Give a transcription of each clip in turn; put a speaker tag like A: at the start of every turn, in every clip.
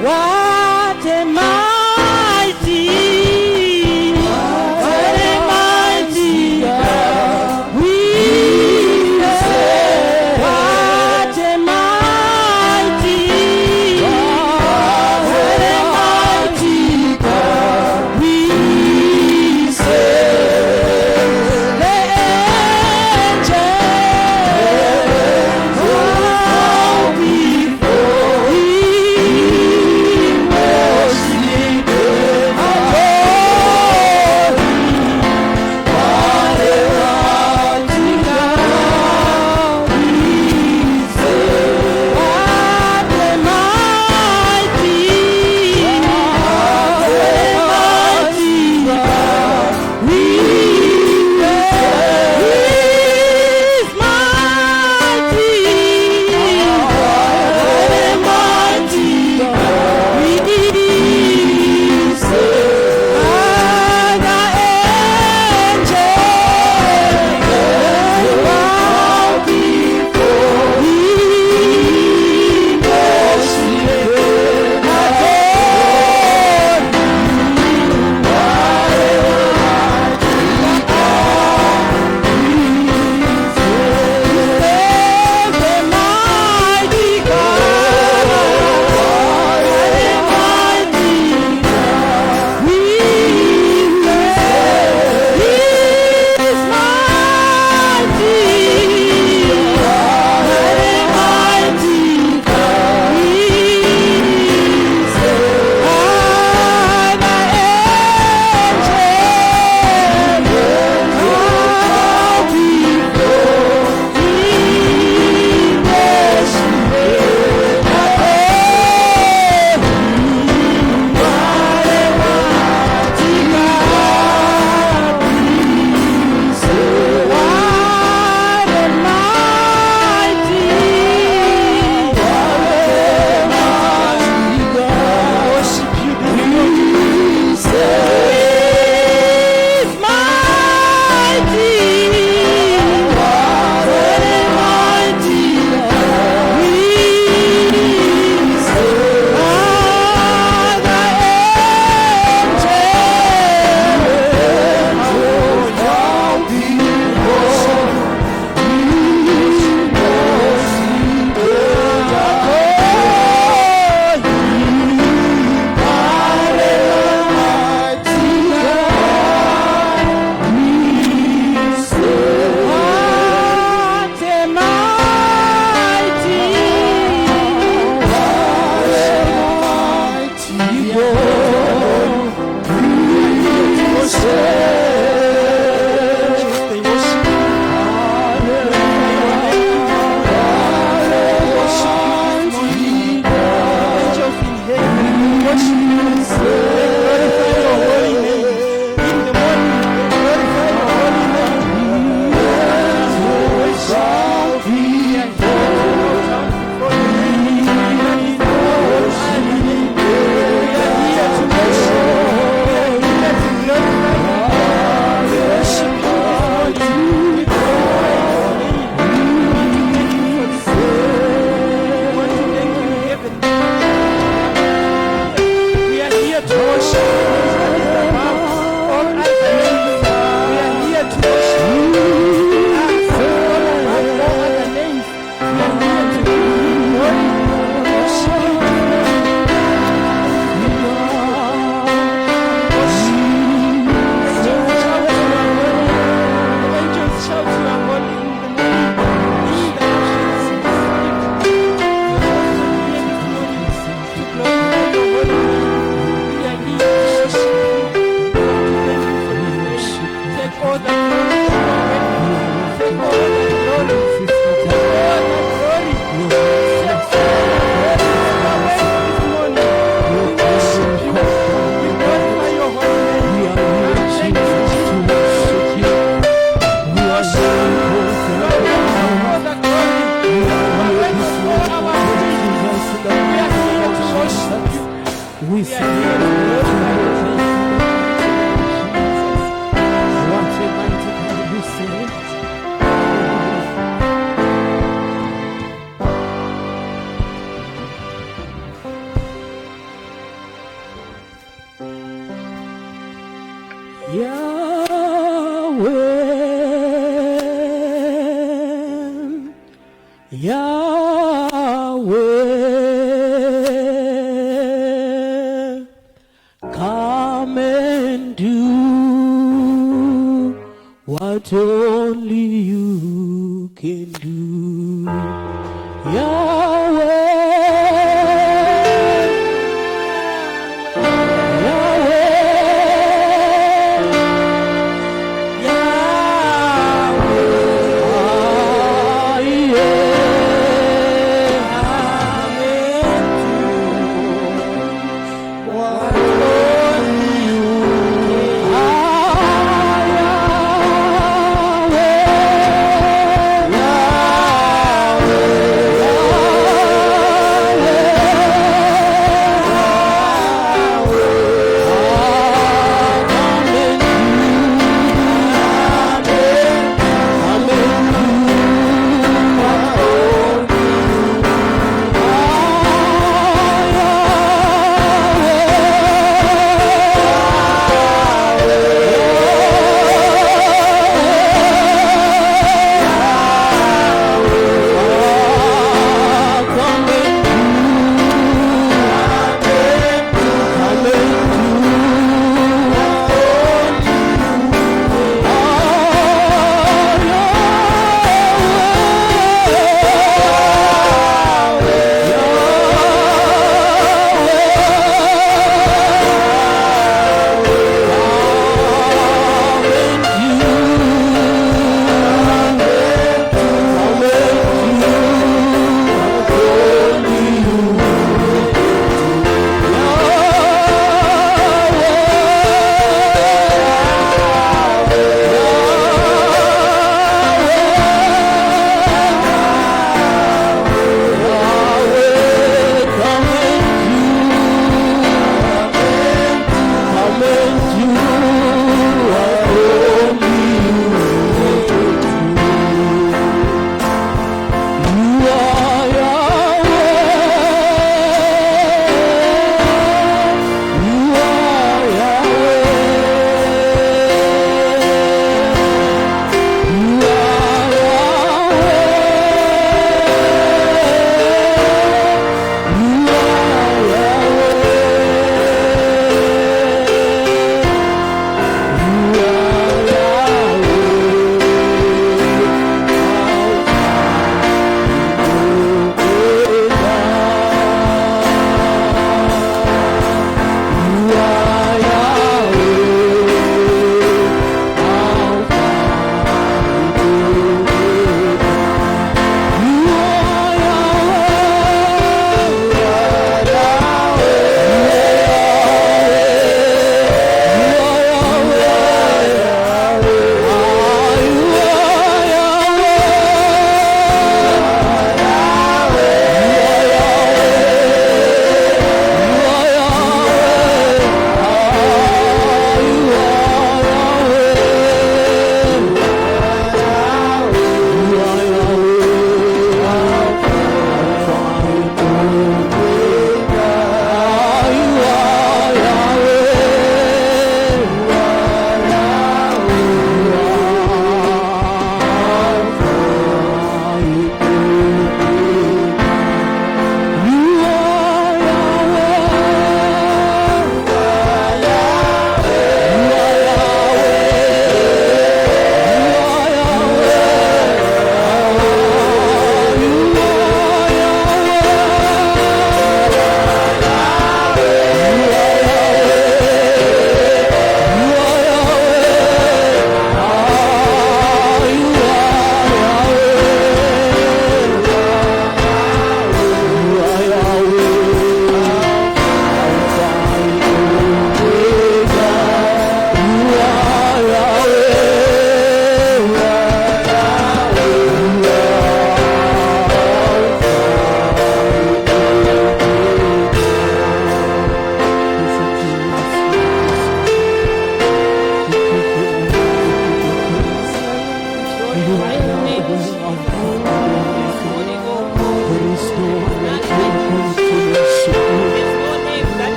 A: What a mighty, what a mighty God we serve. What a mighty, what a mighty God we serve. The angels bow before Him, worship Him, adore Him. What a mighty God we serve. What a mighty, what a mighty God we serve. He is mighty. What a mighty God we serve. And the angels bow before Him, worship Him, adore Him. What a mighty God we serve. The mighty God. What a mighty God we serve. He is mighty. What a mighty God we serve. And the angels bow before Him, worship Him, adore Him. What a mighty God we serve. What a mighty, worship You, we serve. He's mighty. What a mighty God we serve. And the angels bow before Him, worship Him, adore Him. What a mighty God we serve. What a mighty, what a mighty God we serve. We say, what a mighty God we serve. Yahweh, Yahweh, come and do what only you can do. Yahweh,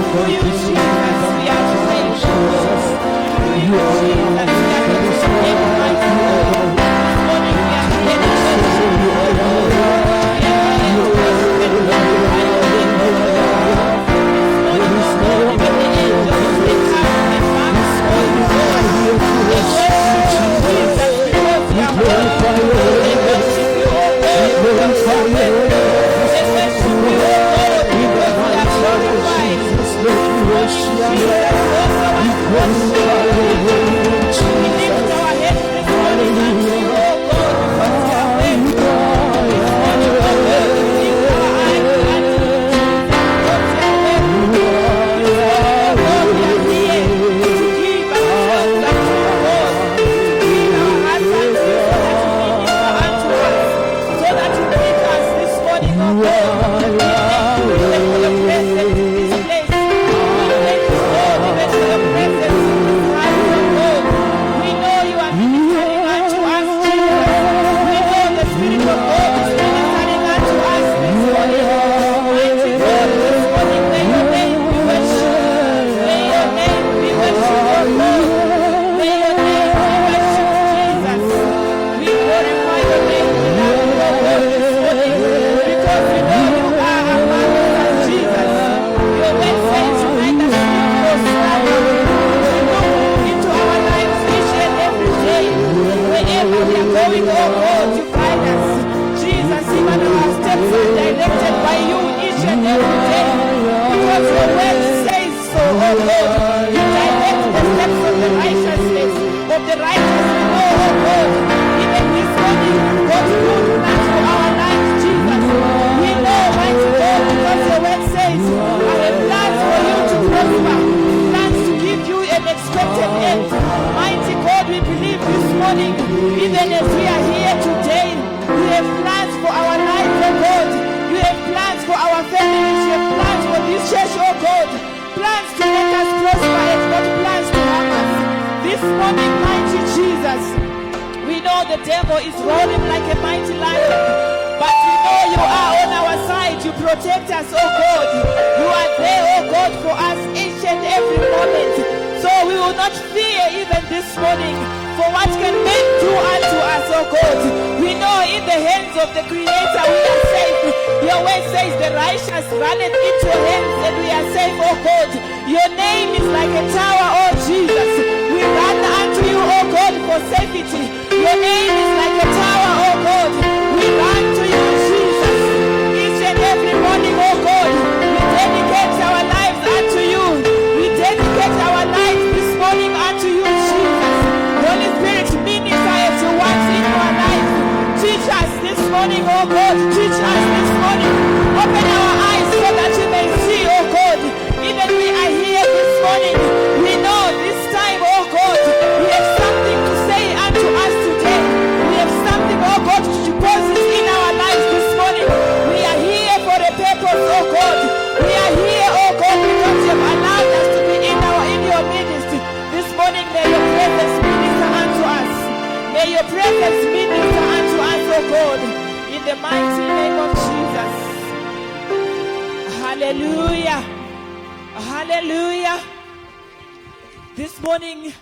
B: To you, Jesus, we are praying. To you, Jesus, we are praying. Mighty God, this morning we are here to worship you, O Lord. We are here to worship and glorify your name, O Lord. This morning, O Lord, even the angels, they come and bow before you, Lord. They worship you, Jesus, because you are holy. They worship you, O Lord, because you are worthy. They worship you, O Lord, because you are glorified. This morning, Jesus, we also want to worship you. We lift our heads this morning unto you, O God, because you are worthy. This morning, O God, we lift our eyes unto you, Jesus, because you are worthy. This morning, O God, we are here to give ourselves unto you, God, to give our hearts unto you, so that you minister unto us, so that you meet us this morning, O God. We thank you even for your presence in this place. We thank you, Lord, even for your presence in this house, O God. We know you are ministering unto us, Jesus. We know the Spirit of God is ministering unto us this morning. Mighty God, this morning, may your name be worshipped. May your name be worshipped, O God. May your name be worshipped, Jesus. We glorify your name. We love you, O God, this morning, because we know you are among us, Jesus. Your word says you hide us in your slumber. You look into our lives each and every day. Wherever we are going, oh God, you guide us. Jesus, even our steps are directed by you each and every day. Because your word says so, oh God. You direct the steps of the righteousness, of the righteous. We know, oh God, even this morning, God's good plans for our lives, Jesus. We know, mighty God, because your word says, I have plans for you to prosper, plans to give you an expected end. Mighty God, we believe this morning, even as we are here today, you have plans for our lives, oh God. You have plans for our families. You have plans for this church, oh God. Plans to make us prosper and not plans to harm us. This morning, mighty Jesus, we know the devil is roaring like a mighty lion, but we know you are on our side. You protect us, oh God. You are there, oh God, for us each and every moment. So we will not fear even this morning. For what can men do unto us, oh God? We know in the hands of the Creator we are safe. Your word says the righteous runneth into your hands and we are safe, oh God. Your name is like a tower, oh Jesus. We run unto you, oh God, for safety. Your name is like a tower, oh God. We run to you, Jesus. Each and every morning, oh God, we dedicate our lives unto you. We dedicate our lives this morning unto you, Jesus. Holy Spirit, minister as you want in our lives. Teach us this morning, oh God. Teach us this morning. Open our eyes so that we may see, oh God. Even we are here this morning. We know this time, oh God, we have something to say unto us today. We have something, oh God, to deposit in our lives this morning. We are here for a purpose, oh God. We are here, oh God, because you have allowed us to be in your ministry. This morning, may your presence minister unto us. May your presence minister unto us, oh God. In the mighty name of Jesus. Hallelujah. Hallelujah. This morning,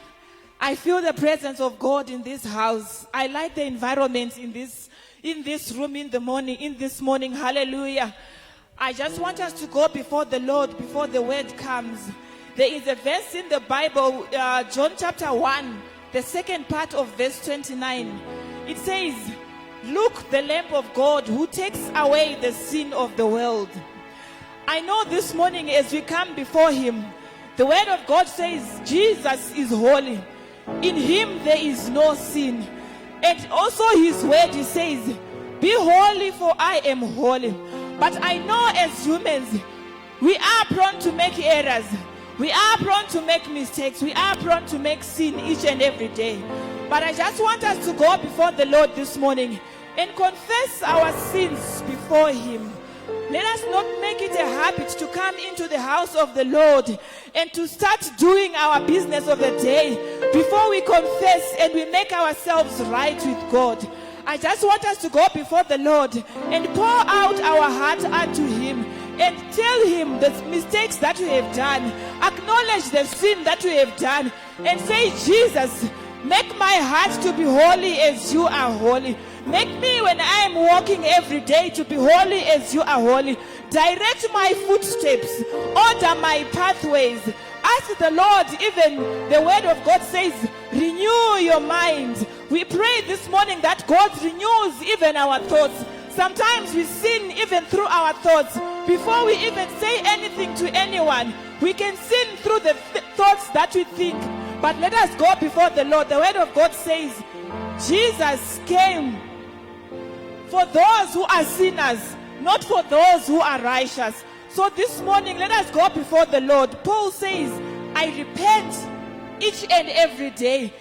B: I feel the presence of God in this house. I like the environment in this room in this morning. Hallelujah. I just want us to go before the Lord before the word comes. There is a verse in the Bible, John chapter 1, the second part of verse 29. It says, "Look, the Lamb of God who takes away the sin of the world." I know this morning as we come before him, the word of God says Jesus is holy. In him there is no sin. And also his word says, "Be holy for I am holy." But I know as humans, we are prone to make errors. We are prone to make mistakes. We are prone to make sin each and every day. But I just want us to go before the Lord this morning and confess our sins before him. Let us not make it a habit to come into the house of the Lord and to start doing our business of the day before we confess and we make ourselves right with God. I just want us to go before the Lord and pour out our heart unto him and tell him the mistakes that you have done. Acknowledge the sin that you have done and say, Jesus, make my heart to be holy as you are holy. Make me, when I am walking every day, to be holy as you are holy. Direct my footsteps. Order my pathways. Ask the Lord, even the word of God says, renew your mind. We pray this morning that God renews even our thoughts. Sometimes we sin even through our thoughts. Before we even say anything to anyone, we can sin through the thoughts that we think. But let us go before the Lord. The word of God says, Jesus came for those who are sinners, not for those who are righteous. So this morning, let us go before the Lord. Paul says, I repent each and every day.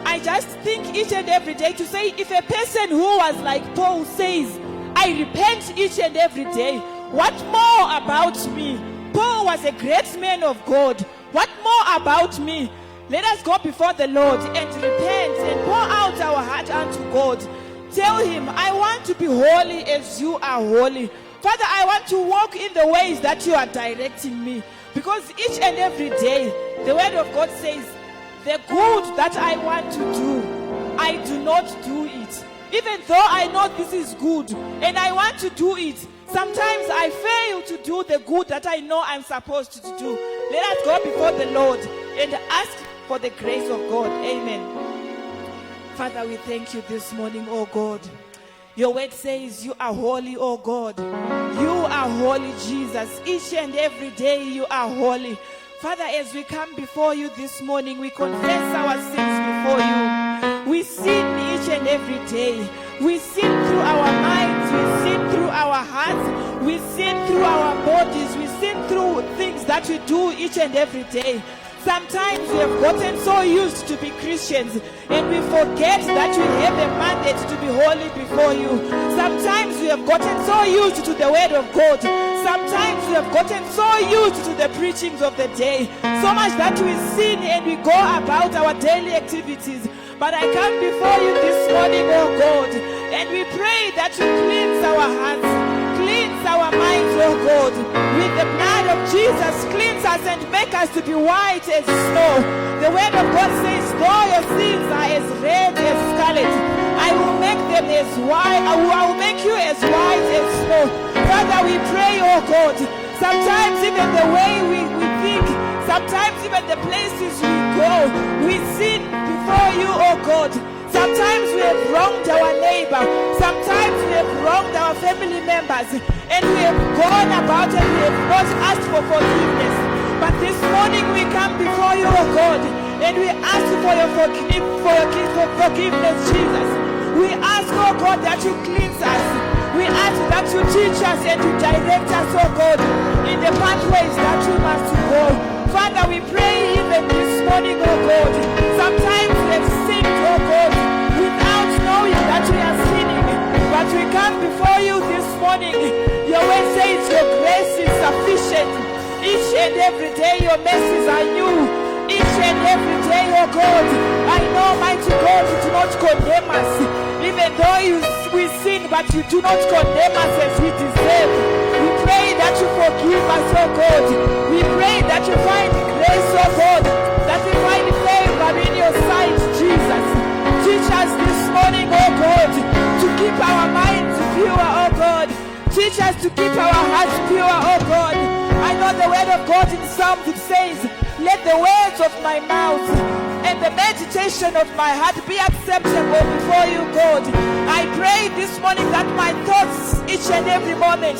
B: I just think each and every day to say, if a person who was like Paul says, I repent each and every day, what more about me? Paul was a great man of God. What more about me? Let us go before the Lord and repent and pour out our heart unto God. Tell him, I want to be holy as you are holy. Father, I want to walk in the ways that you are directing me. Because each and every day, the word of God says, the good that I want to do, I do not do it. Even though I know this is good and I want to do it, sometimes I fail to do the good that I know I'm supposed to do. Let us go before the Lord and ask for the grace of God. Amen. Father, we thank you this morning, oh God. Your word says you are holy, oh God. You are holy, Jesus. Each and every day you are holy. Father, as we come before you this morning, we confess our sins before you. We sin each and every day. We sin through our minds. We sin through our hearts. We sin through our bodies. We sin through things that we do each and every day. Sometimes we have gotten so used to be Christians and we forget that we have a mandate to be holy before you. Sometimes we have gotten so used to the word of God. Sometimes we have gotten so used to the preachings of the day. So much that we sin and we go about our daily activities. But I come before you this morning, oh God, and we pray that you cleanse our hearts. Cleanse our minds, oh God. With the blood of Jesus, cleanse us and make us to be white as snow. The word of God says, though your sins are as red as scarlet, I will make them as white. I will make you as white as snow. Father, we pray, oh God, sometimes even the way we think, sometimes even the places we go, we sin before you, oh God. Sometimes we have wronged our neighbor. Sometimes we have wronged our family members. And we have gone about and we have not asked for forgiveness. But this morning we come before you, oh God, and we ask for your forgiveness, Jesus. We ask, oh God, that you cleanse us. We ask that you teach us and you direct us, oh God, in the pathways that we must go. Father, we pray even this morning, oh God. Sometimes we have sinned, oh God, without knowing that we are sinning. But we come before you this morning. Your word says your grace is sufficient. Each and every day your mercies are new. Each and every day, oh God, I know, mighty God, you do not condemn us. Even though we sin, but you do not condemn us as we deserve. We pray that you forgive us, oh God. We pray that you find grace, oh God, that we find favor in your sight, Jesus. Teach us this morning, oh God, to keep our minds pure, oh God. Teach us to keep our hearts pure, oh God. I know the word of God in Psalms, it says, let the words of my mouth and the meditation of my heart be acceptable before you, God. I pray this morning that my thoughts each and every moment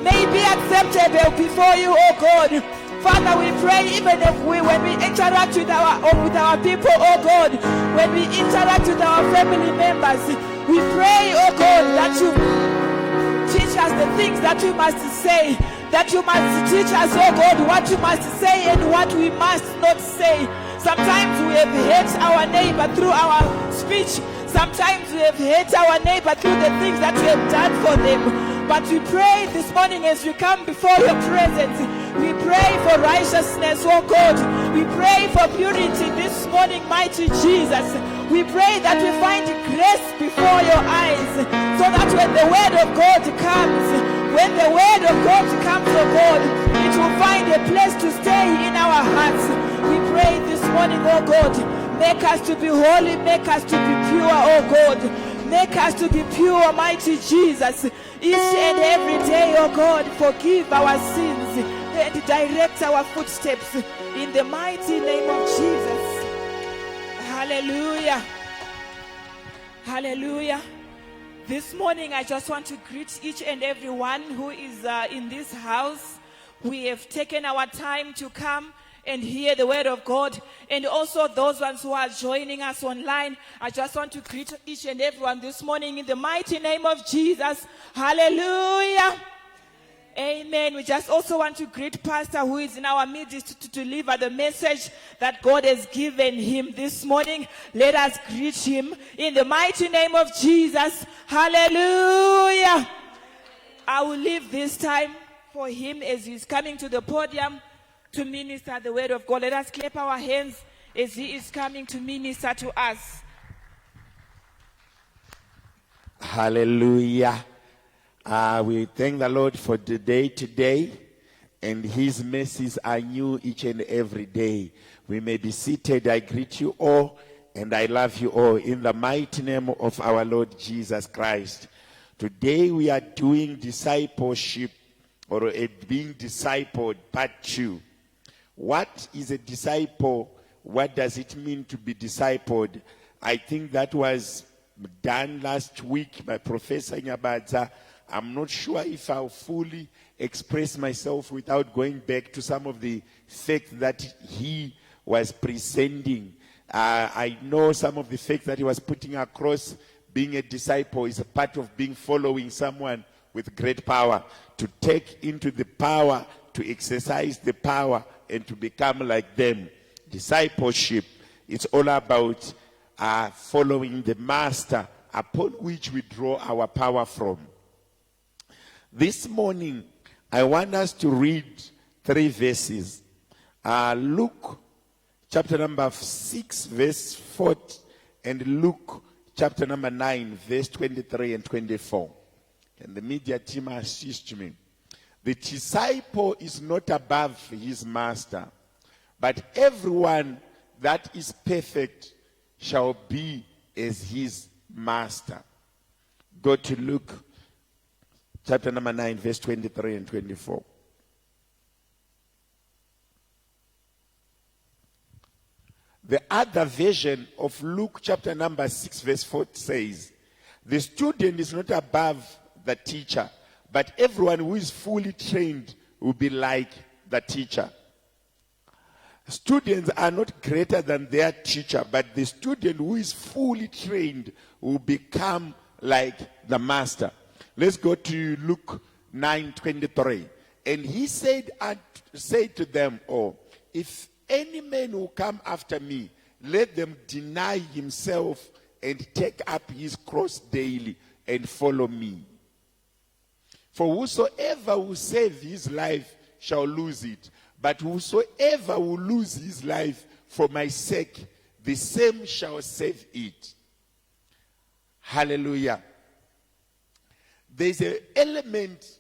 B: may be acceptable before you, oh God. Father, we pray even if when we interact with our people, oh God, when we interact with our family members, we pray, oh God, that you teach us the things that we must say, that you must teach us, oh God, what you must say and what we must not say. Sometimes we have hurt our neighbor through our speech. Sometimes we have hurt our neighbor through the things that we have done for them. But we pray this morning as we come before your presence, we pray for righteousness, oh God. We pray for purity this morning, mighty Jesus. We pray that we find grace before your eyes, so that when the word of God comes, When the word of God comes, oh God, it will find a place to stay in our hearts. We pray this morning, oh God, make us to be holy, make us to be pure, oh God. Make us to be pure, mighty Jesus. Each and every day, oh God, forgive our sins and direct our footsteps in the mighty name of Jesus. Hallelujah. Hallelujah. This morning, I just want to greet each and every one who is in this house. We have taken our time to come and hear the word of God. And also those ones who are joining us online, I just want to greet each and everyone this morning in the mighty name of Jesus. Hallelujah. Amen. We just also want to greet Pastor who is in our midst to deliver the message that God has given him this morning. Let us greet him in the mighty name of Jesus. Hallelujah. I will leave this time for him as he's coming to the podium to minister the word of God. Let us clap our hands as he is coming to minister to us.
C: Hallelujah. We thank the Lord for the day today, and his mercies are new each and every day. We may be seated. I greet you all, and I love you all in the mighty name of our Lord Jesus Christ. Today we are doing discipleship, or being discipled, part 2. What is a disciple? What does it mean to be discipled? I think that was done last week by Professor Nyabadza. I'm not sure if I'll fully express myself without going back to some of the facts that he was presenting. I know some of the facts that he was putting across. Being a disciple is a part of being following someone with great power, to take into the power, to exercise the power, and to become like them. Discipleship, it's all about following the master upon which we draw our power from. This morning, I want us to read 3 verses. Luke chapter number 6, verse 40, and Luke chapter number 9, verse 23 and 24. And the media team assist me. The disciple is not above his master, but everyone that is perfect shall be as his master. Go to Luke chapter number 9, verse 23 and 24. The other version of Luke chapter number 6, verse 40 says, the student is not above the teacher, but everyone who is fully trained will be like the teacher. Students are not greater than their teacher, but the student who is fully trained will become like the master. Let's go to Luke 9:23. And he said to them all, if any man will come after me, let them deny himself and take up his cross daily and follow me. For whosoever will save his life shall lose it, but whosoever will lose his life for my sake, the same shall save it. Hallelujah. There's an element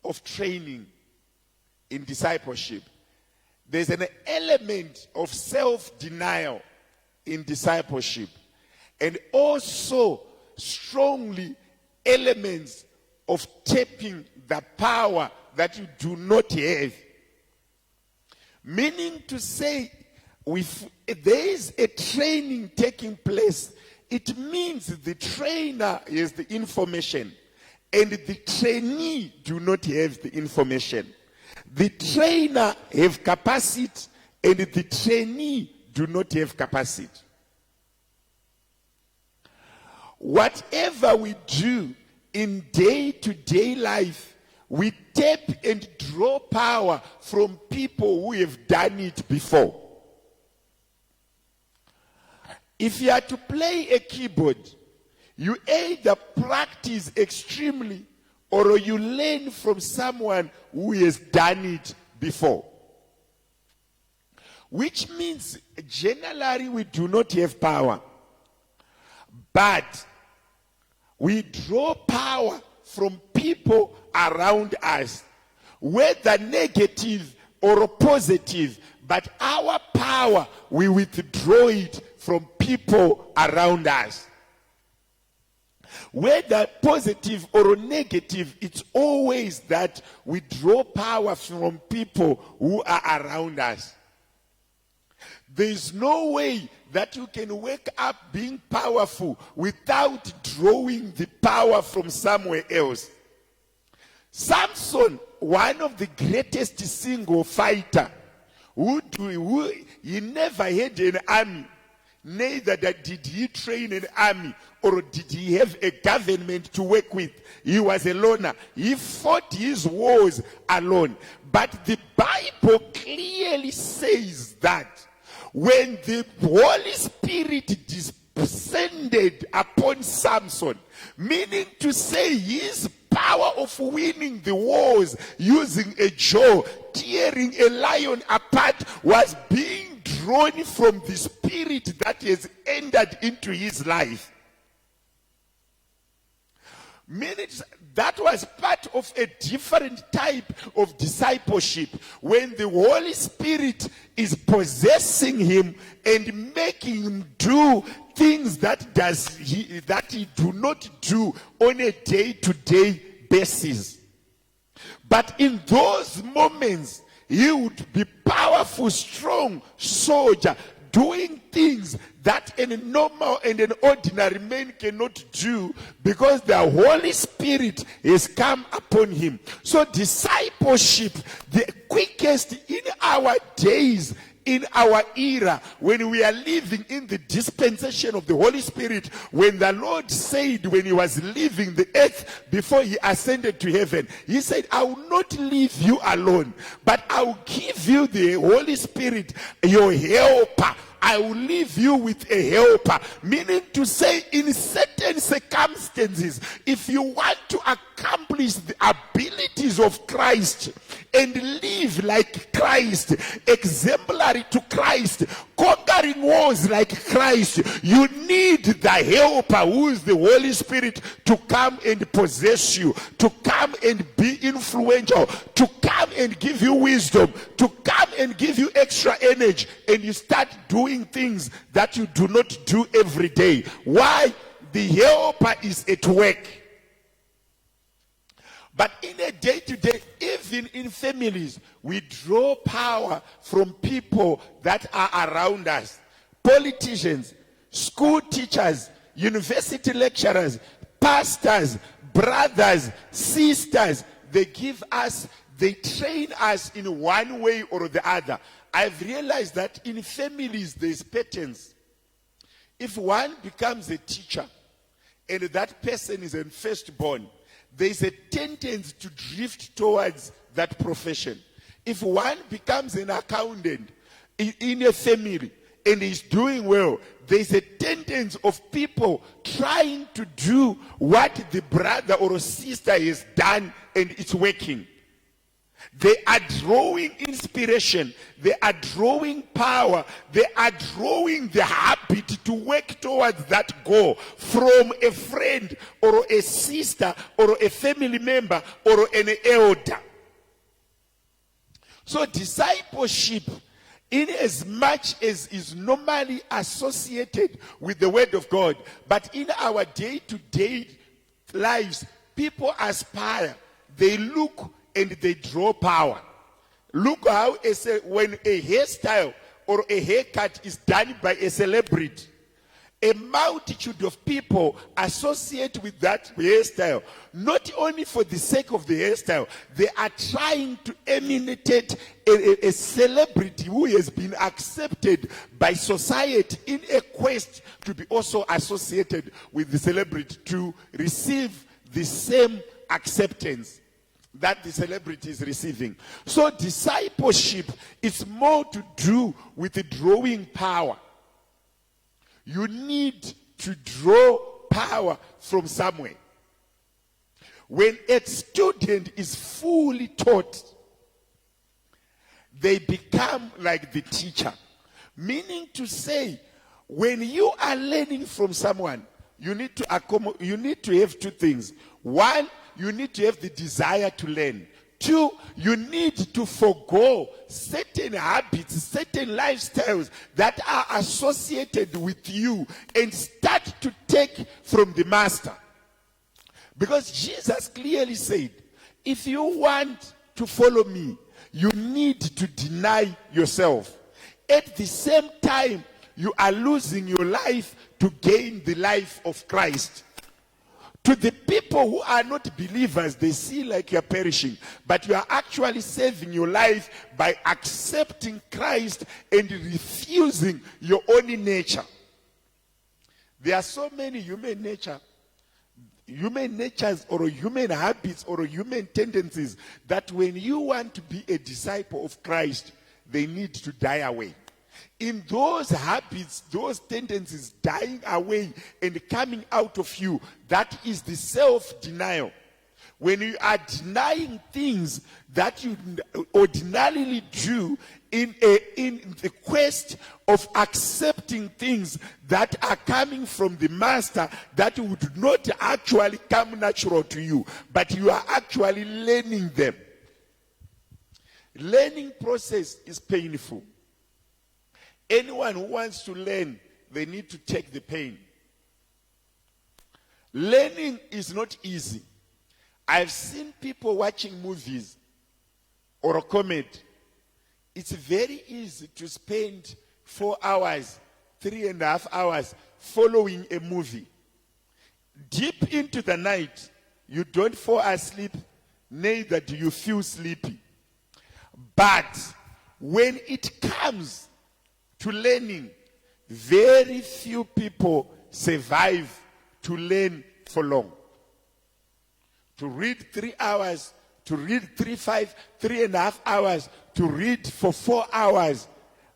C: of training in discipleship. There's an element of self-denial in discipleship. And also strongly elements of tapping the power that you do not have. Meaning to say, if there is a training taking place, it means the trainer has the information and the trainee do not have the information. The trainer have capacity and the trainee do not have capacity. Whatever we do in day-to-day life, we tap and draw power from people who have done it before. If you are to play a keyboard, you either practice extremely or you learn from someone who has done it before. Which means generally we do not have power, but we draw power from people around us, whether negative or positive, but our power, we withdraw it from people around us. Whether positive or negative, it's always that we draw power from people who are around us. There's no way that you can wake up being powerful without drawing the power from somewhere else. Samson, one of the greatest single fighter, who he never had an army, neither did he train an army or did he have a government to work with. He was a loner. He fought his wars alone. But the Bible clearly says that when the Holy Spirit descended upon Samson, meaning to say his power of winning the wars using a jaw, tearing a lion apart, was being drawn from the spirit that has entered into his life. Meaning that was part of a different type of discipleship, when the Holy Spirit is possessing him and making him do things that he do not do on a day-to-day basis. But in those moments, he would be powerful, strong soldier, doing things that a normal and an ordinary man cannot do, because the Holy Spirit has come upon him. So discipleship, the quickest in our days, in our era, when we are living in the dispensation of the Holy Spirit, when the Lord said, when he was leaving the earth before he ascended to heaven, he said, I will not leave you alone, but I will give you the Holy Spirit, your helper. I will leave you with a helper. Meaning to say, in certain circumstances, if you want to accomplish the abilities of Christ and live like Christ, exemplary to Christ, conquering wars like Christ, you need the helper, who is the Holy Spirit, to come and possess you, to come and be influential, to come and give you wisdom, to come and give you extra energy, and you start doing things that you do not do every day. Why? The helper is at work. But in a day-to-day, even in families, we draw power from people that are around us. Politicians, school teachers, university lecturers, pastors, brothers, sisters, they train us in one way or the other. I've realized that in families there's patterns. If one becomes a teacher and that person is a firstborn, there's a tendency to drift towards that profession. If one becomes an accountant in a family and is doing well, there's a tendency of people trying to do what the brother or sister has done and it's working. They are drawing inspiration. They are drawing power. They are drawing the habit to work towards that goal from a friend or a sister or a family member or an elder. So discipleship, in as much as is normally associated with the word of God, but in our day-to-day lives, people aspire. They look and they draw power. Look how when a hairstyle or a haircut is done by a celebrity, a multitude of people associate with that hairstyle, not only for the sake of the hairstyle, they are trying to imitate a celebrity who has been accepted by society in a quest to be also associated with the celebrity, to receive the same acceptance that the celebrity is receiving. So discipleship is more to do with the drawing power. You need to draw power from somewhere. When a student is fully taught, they become like the teacher. Meaning to say, when you are learning from someone, you need to have two things. One, you need to have the desire to learn. 2, you need to forego certain habits, certain lifestyles that are associated with you and start to take from the master. Because Jesus clearly said, if you want to follow me, you need to deny yourself. At the same time, you are losing your life to gain the life of Christ. To the people who are not believers, they see like you are perishing, but you are actually saving your life by accepting Christ and refusing your own nature. There are so many human natures or human habits or human tendencies that when you want to be a disciple of Christ, they need to die away. In those habits, those tendencies dying away and coming out of you, that is the self-denial. When you are denying things that you ordinarily do in the quest of accepting things that are coming from the master that would not actually come natural to you, but you are actually learning them. Learning process is painful. Anyone who wants to learn, they need to take the pain. Learning is not easy. I've seen people watching movies or a comedy. It's very easy to spend 4 hours, 3.5 hours following a movie. Deep into the night, you don't fall asleep, neither do you feel sleepy. But when it comes to learning, very few people survive to learn for long. To read 3 hours, to read 3.5 hours, to read for 4 hours.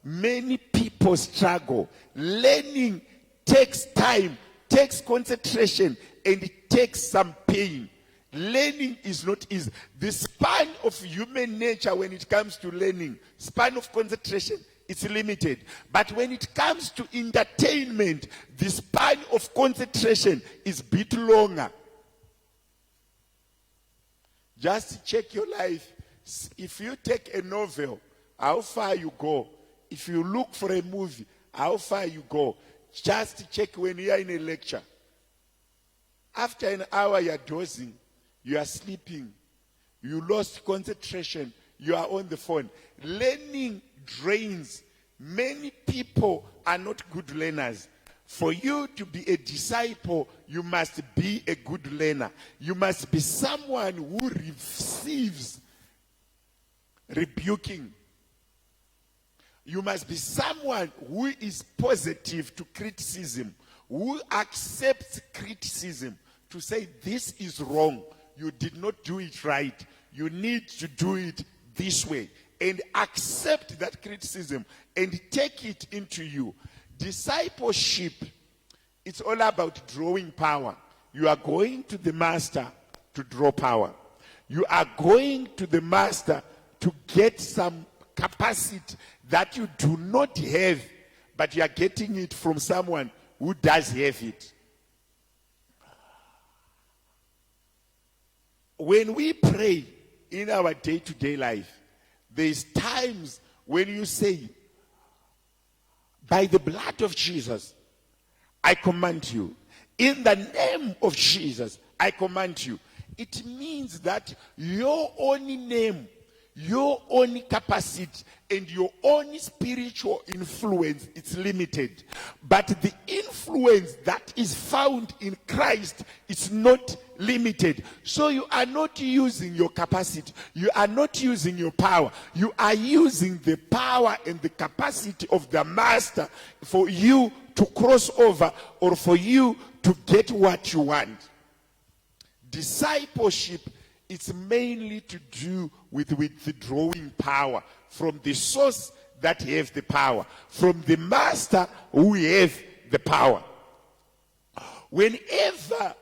C: Many people struggle. Learning takes time, takes concentration, and it takes some pain. Learning is not easy. The span of human nature when it comes to learning, span of concentration, it's limited. But when it comes to entertainment, the span of concentration is a bit longer. Just check your life. If you take a novel, how far you go. If you look for a movie, how far you go. Just check when you are in a lecture. After an hour, you are dozing. You are sleeping. You lost concentration. You are on the phone. Learning drains. Many people are not good learners. For you to be a disciple, you must be a good learner. You must be someone who receives rebuking. You must be someone who is positive to criticism, who accepts criticism, to say this is wrong. You did not do it right. You need to do it this way. And accept that criticism and take it into you. Discipleship, it's all about drawing power. You are going to the master to draw power. You are going to the master to get some capacity that you do not have, but you are getting it from someone who does have it. When we pray in our day-to-day life, there's times when you say, by the blood of Jesus, I command you. In the name of Jesus, I command you. It means that your own name, your own capacity, and your own spiritual influence is limited. But the influence that is found in Christ is not limited. So you are not using your capacity. You are not using your power. You are using the power and the capacity of the master for you to cross over or for you to get what you want. Discipleship, it's mainly to do with withdrawing power from the source that have the power, from the master who have the power. Whenever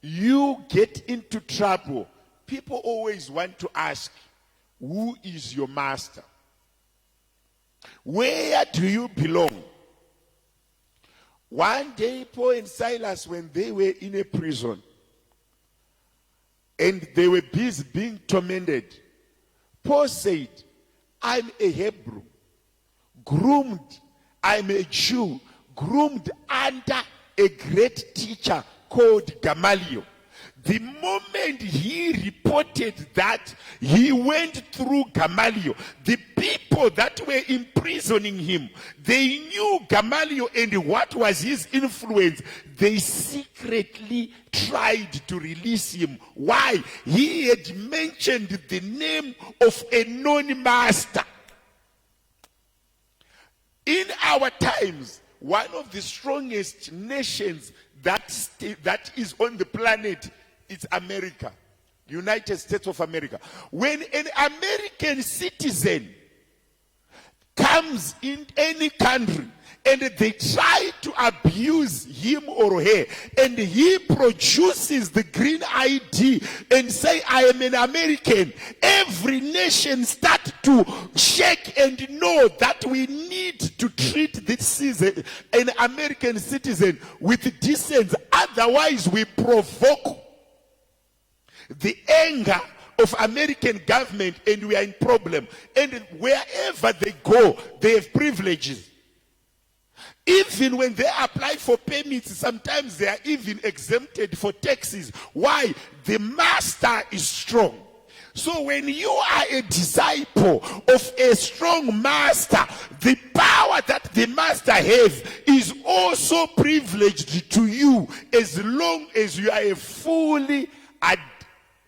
C: you get into trouble, people always want to ask, who is your master? Where do you belong? One day, Paul and Silas, when they were in a prison, and they were busy being tormented. Paul said, I'm a Hebrew, groomed, I'm a Jew, groomed under a great teacher called Gamaliel. The moment he reported that he went through Gamaliel, the people that were imprisoning him, they knew Gamaliel and what was his influence. They secretly tried to release him. Why? He had mentioned the name of a known master. In our times, one of the strongest nations that is on the planet, it's America, United States of America. When an American citizen comes in any country and they try to abuse him or her, and he produces the green ID and say, I am an American, every nation start to shake and know that we need to treat this citizen, an American citizen, with decency. Otherwise we provoke the anger of American government and we are in problem. And wherever they go, they have privileges. Even when they apply for permits, sometimes they are even exempted for taxes. Why? The master is strong. So when you are a disciple of a strong master, the power that the master has is also privileged to you, as long as you are a fully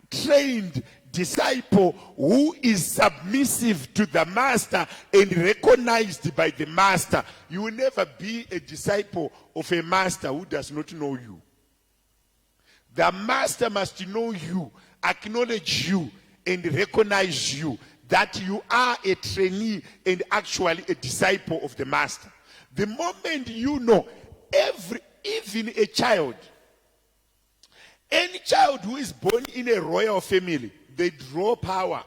C: trained disciple who is submissive to the master and recognized by the master. You will never be a disciple of a master who does not know you. The master must know you, acknowledge you, and recognize you, that you are a trainee and actually a disciple of the master. The moment you know, even a child, any child who is born in a royal family, they draw power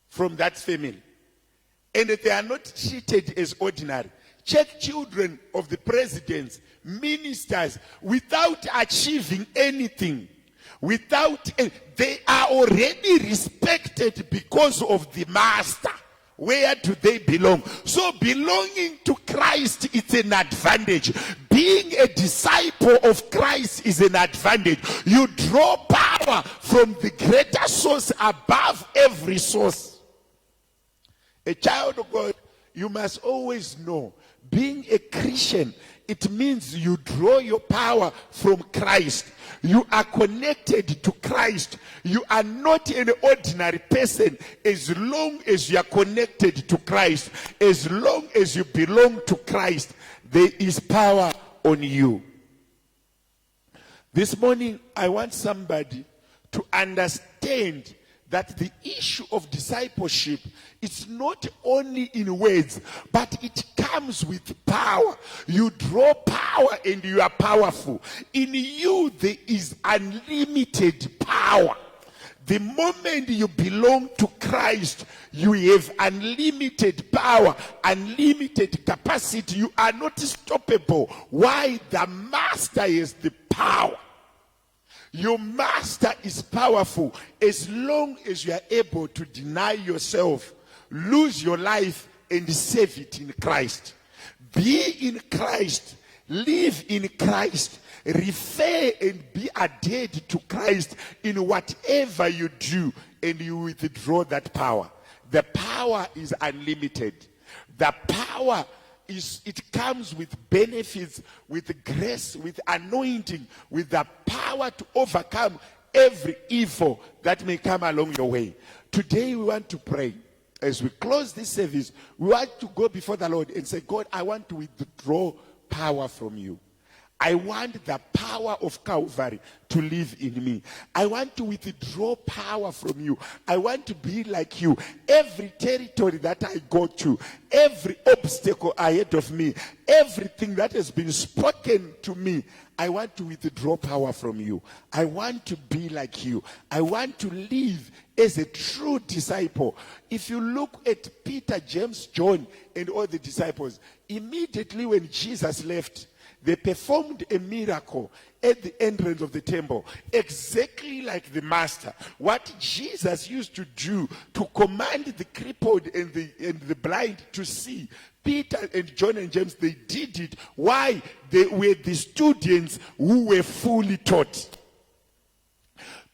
C: from that family. And they are not treated as ordinary. Check children of the presidents, ministers, without achieving anything. They are already respected because of the master. Where do they belong? So belonging to Christ is an advantage. Being a disciple of Christ is an advantage. You draw power from the greater source above every source. A child of God, you must always know, being a Christian, it means you draw your power from Christ. You are connected to Christ. You are not an ordinary person as long as you are connected to Christ. As long as you belong to Christ, there is power on you. This morning, I want somebody to understand that the issue of discipleship is not only in words, but it comes with power. You draw power and you are powerful. In you, there is unlimited power. The moment you belong to Christ, you have unlimited power, unlimited capacity. You are not stoppable. Why? The master has the power. Your master is powerful as long as you are able to deny yourself, lose your life, and save it in Christ. Be in Christ, live in Christ, refer and be adhered to Christ in whatever you do, and you withdraw that power. The power is unlimited. The power it comes with benefits, with grace, with anointing, with the power to overcome every evil that may come along your way. Today we want to pray. As we close this service, we want to go before the Lord and say, God, I want to withdraw power from you. I want the power of Calvary to live in me. I want to withdraw power from you. I want to be like you. Every territory that I go to, every obstacle ahead of me, everything that has been spoken to me, I want to withdraw power from you. I want to be like you. I want to live as a true disciple. If you look at Peter, James, John, and all the disciples, immediately when Jesus left, they performed a miracle at the entrance of the temple, exactly like the master. What Jesus used to do to command the crippled and the blind to see. Peter and John and James, they did it. Why? They were the students who were fully taught.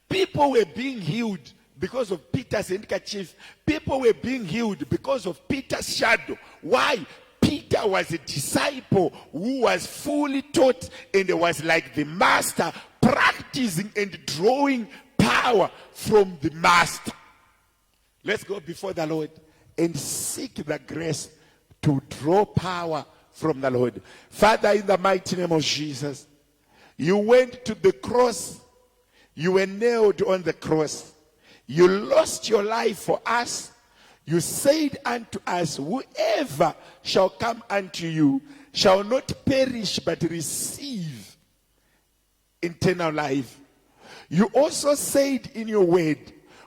C: People were being healed because of Peter's handkerchief. People were being healed because of Peter's shadow. Why? Peter was a disciple who was fully taught and was like the master, practicing and drawing power from the master. Let's go before the Lord and seek the grace to draw power from the Lord. Father, in the mighty name of Jesus, you went to the cross. You were nailed on the cross. You lost your life for us. You said unto us, whoever shall come unto you shall not perish but receive eternal life. You also said in your word,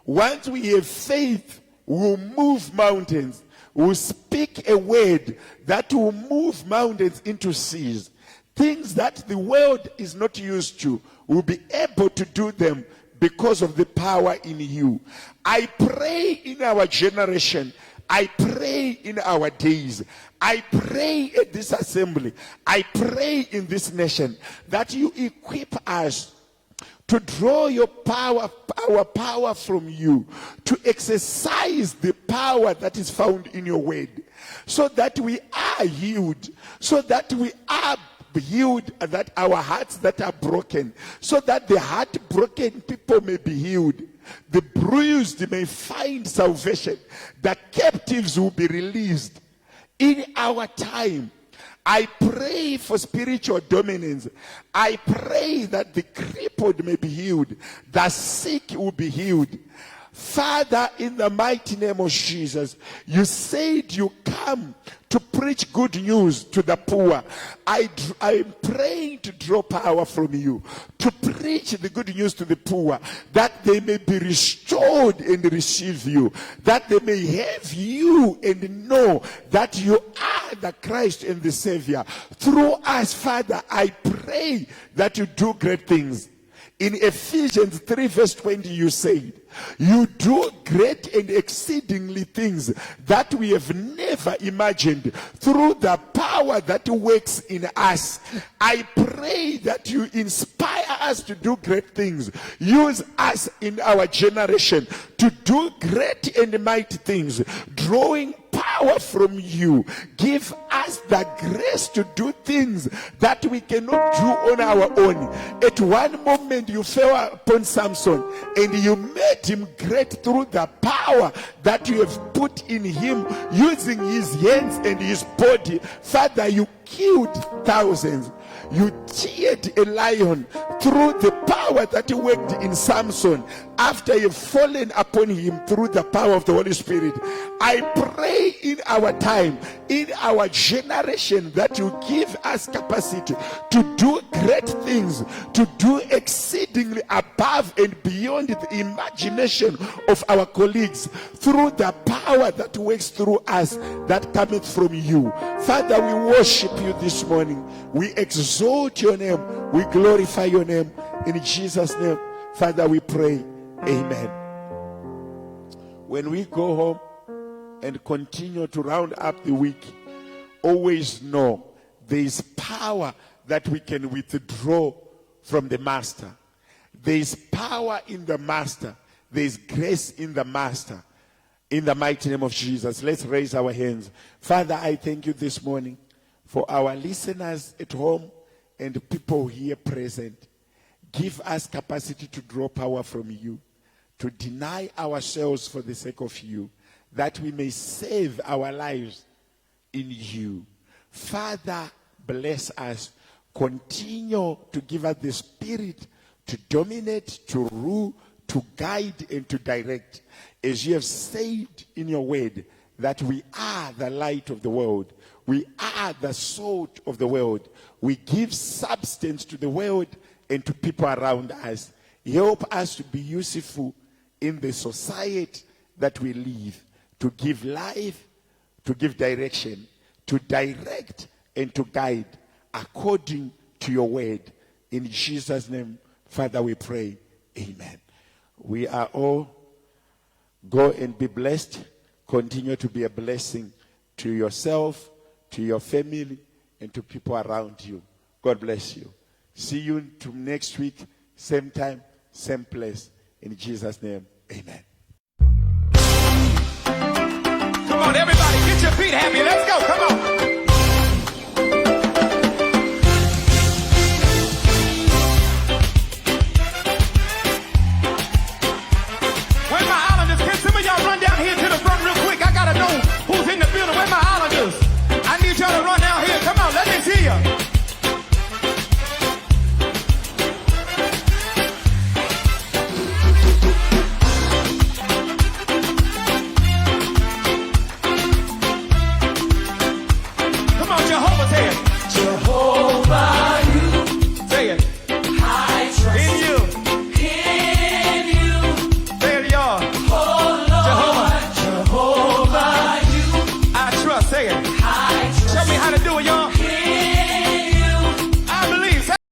C: once we have faith, we'll move mountains. We'll speak a word that will move mountains into seas. Things that the world is not used to, will be able to do them because of the power in you. I pray in our generation. I pray in our days. I pray at this assembly. I pray in this nation that you equip us to draw your power, our power from you, to exercise the power that is found in your word, so that we are healed, so that we are healed, that our hearts that are broken, so that the heartbroken people may be healed, the bruised may find salvation, the captives will be released. In our time, I pray for spiritual dominance. I pray that the crippled may be healed, the sick will be healed. Father, in the mighty name of Jesus, you said you come to preach good news to the poor. I am praying to draw power from you, to preach the good news to the poor, that they may be restored and receive you, that they may have you and know that you are the Christ and the Savior. Through us, Father, I pray that you do great things. In Ephesians 3 verse 20, you said, you do great and exceedingly things that we have never imagined through the power that works in us. I pray that you inspire us to do great things. Use us in our generation to do great and mighty things, drawing power from you. Give us the grace to do things that we cannot do on our own. At one moment you fell upon Samson and you made him great through the power that you have put in him, using his hands and his body. Father, you killed thousands. You cheered a lion through the power that worked in Samson after you've fallen upon him through the power of the Holy Spirit. I pray in our time, in our generation, that you give us capacity to do great things, to do exceedingly above and beyond the imagination of our colleagues, through the power that works through us, that cometh from you. Father, we worship you this morning. We exalt your name. We glorify your name. In Jesus' name, Father, we pray. Amen. When we go home and continue to round up the week, always know there is power that we can withdraw from the Master. There is power in the Master. There is grace in the Master. In the mighty name of Jesus, let's raise our hands. Father, I thank you this morning for our listeners at home and people here present. Give us capacity to draw power from you, to deny ourselves for the sake of you, that we may save our lives in you. Father, bless us. Continue to give us the spirit to dominate, to rule, to guide, and to direct. As you have said in your word, that we are the light of the world. We are the salt of the world. We give substance to the world and to people around us. Help us to be useful in the society that we live, to give life, to give direction, to direct and to guide according to your word. In Jesus' name, Father, we pray. Amen. We are all go and be blessed. Continue to be a blessing to yourself, to your family, and to people around you. God bless you. See you next week, same time, same place. In Jesus' name, amen.
D: Come on, everybody, get your feet happy. Let's go. Come on. Where my islanders? Can some of y'all run down here to the front real quick? I gotta know who's in the building. Where my islanders? I need y'all to run down here. Come on, let me see you. Show me how to do it, y'all.